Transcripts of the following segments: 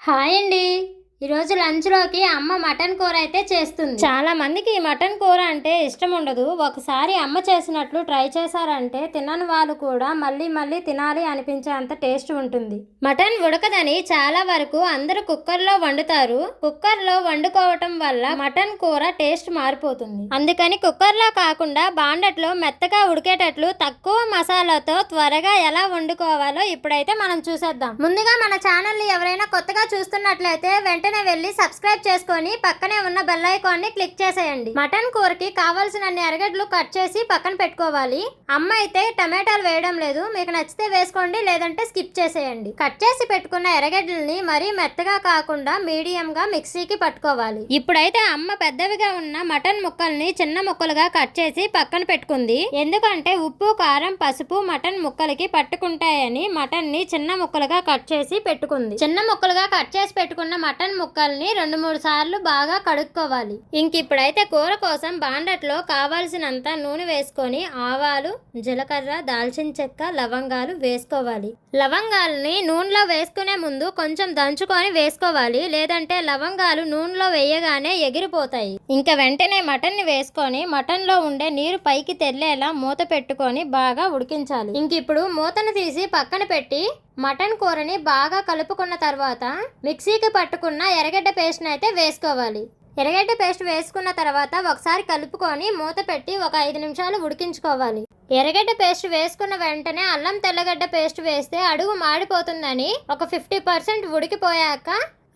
Hi అండి. ఈరోజు లంచ్లోకి అమ్మ మటన్ కూర అయితే చేస్తుంది. చాలా మందికి ఈ మటన్ కూర అంటే ఇష్టం ఉండదు. ఒకసారి అమ్మ చేసినట్లు ట్రై చేశారంటే తినని వాళ్ళు కూడా మళ్ళీ మళ్ళీ తినాలి అనిపించే అంత టేస్ట్ ఉంటుంది. మటన్ ఉడకదని చాలా వరకు అందరూ కుక్కర్లో వండుతారు. కుక్కర్లో వండుకోవటం వల్ల మటన్ కూర టేస్ట్ మారిపోతుంది. అందుకని కుక్కర్లో కాకుండా బాండట్లో మెత్తగా ఉడికేటట్లు తక్కువ మసాలాతో త్వరగా ఎలా వండుకోవాలో ఇప్పుడైతే మనం చూసేద్దాం. ముందుగా మన ఛానల్ని ఎవరైనా కొత్తగా చూస్తున్నట్లయితే వెంటనే వెళ్ళి సబ్స్క్రైబ్ చేసుకొని పక్కనే ఉన్న బెల్ ఐకాన్ ని క్లిక్ చేసేయండి. మటన్ కూరకి కావాల్సిన ఎర్రగడ్డలు కట్ చేసి పక్కన పెట్టుకోవాలి. అమ్మ అయితే టమాటాలు వేయడం లేదు. మీకు నచ్చితే వేసుకోండి, లేదంటే స్కిప్ చేసేయండి. కట్ చేసి పెట్టుకున్న ఎర్రగడ్డల్ని మరీ మెత్తగా కాకుండా మీడియం గా మిక్సీకి పట్టుకోవాలి. ఇప్పుడైతే అమ్మ పెద్దవిగా ఉన్న మటన్ ముక్కల్ని చిన్న ముక్కలుగా కట్ చేసి పక్కన పెట్టుకుంది. ఎందుకంటే ఉప్పు, కారం, పసుపు మటన్ ముక్కలకి పట్టుకుంటాయని మటన్ ని చిన్న ముక్కలుగా కట్ చేసి పెట్టుకుంది. చిన్న ముక్కలుగా కట్ చేసి పెట్టుకున్న మటన్ ముక్కల్ని 2-3 సార్లు బాగా కడుక్కోవాలి. ఇప్పుడైతే కూర కోసం బాండట్లో కావాల్సినంత నూనె వేసుకొని ఆవాలు, జీలకర్ర, దాల్చిన చెక్క, లవంగాలు వేసుకోవాలి. లవంగాల్ని నూనెలో వేసుకునే ముందు కొంచెం దంచుకొని వేసుకోవాలి, లేదంటే లవంగాలు నూనెలో వేయగానే ఎగిరిపోతాయి. వెంటనే మటన్ ని వేసుకొని మటన్ లో ఉండే నీరు పైకి తెల్లేలా మూత పెట్టుకొని బాగా ఉడికించాలి. ఇప్పుడు మూతను తీసి పక్కన పెట్టి మటన్ కూరని బాగా కలుపుకున్న తర్వాత మిక్సీకి పట్టుకున్న ఎర్రగడ్డ పేస్ట్ అయితే వేసుకోవాలి. ఎర్రగడ్డ పేస్ట్ వేసుకున్న తర్వాత ఒకసారి కలుపుకొని మూత పెట్టి ఒక 5 నిమిషాలు ఉడికించుకోవాలి. ఎర్రగడ్డ పేస్ట్ వేసుకున్న వెంటనే అల్లం తెల్లగడ్డ పేస్ట్ వేస్తే అడుగు మాడిపోతుందని ఒక 50% ఉడికిపోయాక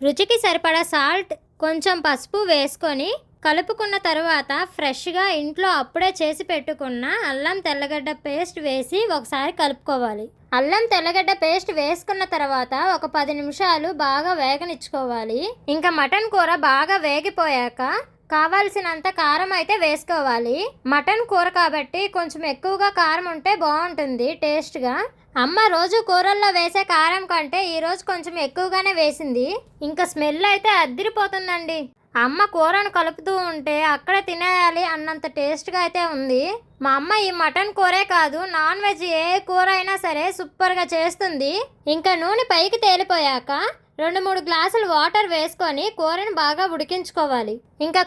రుచికి సరిపడా సాల్ట్, కొంచెం పసుపు వేసుకొని కలుపుకున్న తర్వాత ఫ్రెష్గా ఇంట్లో అప్పుడే చేసి పెట్టుకున్న అల్లం తెల్లగడ్డ పేస్ట్ వేసి ఒకసారి కలుపుకోవాలి. అల్లం తెల్లగడ్డ పేస్ట్ వేసుకున్న తర్వాత ఒక 10 నిమిషాలు బాగా వేగనిచ్చుకోవాలి. మటన్ కూర బాగా వేగిపోయాక కావాల్సినంత కారం అయితే వేసుకోవాలి. మటన్ కూర కాబట్టి కొంచెం ఎక్కువగా కారం ఉంటే బాగుంటుంది టేస్ట్గా. అమ్మ రోజు కూరల్లో వేసే కారం కంటే ఈరోజు కొంచెం ఎక్కువగానే వేసింది. స్మెల్ అయితే అద్దిరిపోతుందండి. అమ్మ కూరను కలుపుతూ ఉంటే అక్కడ తినేయాలి అన్నంత టేస్ట్గా అయితే ఉంది. మా అమ్మ ఈ మటన్ కూరే కాదు, నాన్ వెజ్ ఏ కూర అయినా సరే సూపర్గా చేస్తుంది. నూనె పైకి తేలిపోయాక 2-3 గ్లాసులు వాటర్ వేసుకొని కూరని బాగా ఉడికించుకోవాలి.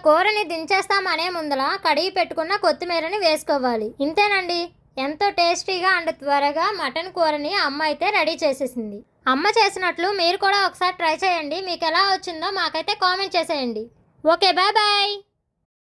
కూరని దించేస్తామనే ముందల కడిగి పెట్టుకున్న కొత్తిమీరని వేసుకోవాలి. ఇంతేనండి, ఎంతో టేస్టీగా అండ్ త్వరగా మటన్ కూరని అమ్మ అయితే రెడీ చేసేసింది. అమ్మ చేసినట్లు మీరు కూడా ఒకసారి ట్రై చేయండి. మీకు ఎలా వచ్చిందో మాకైతే కామెంట్ చేసేయండి. Okay, bye bye.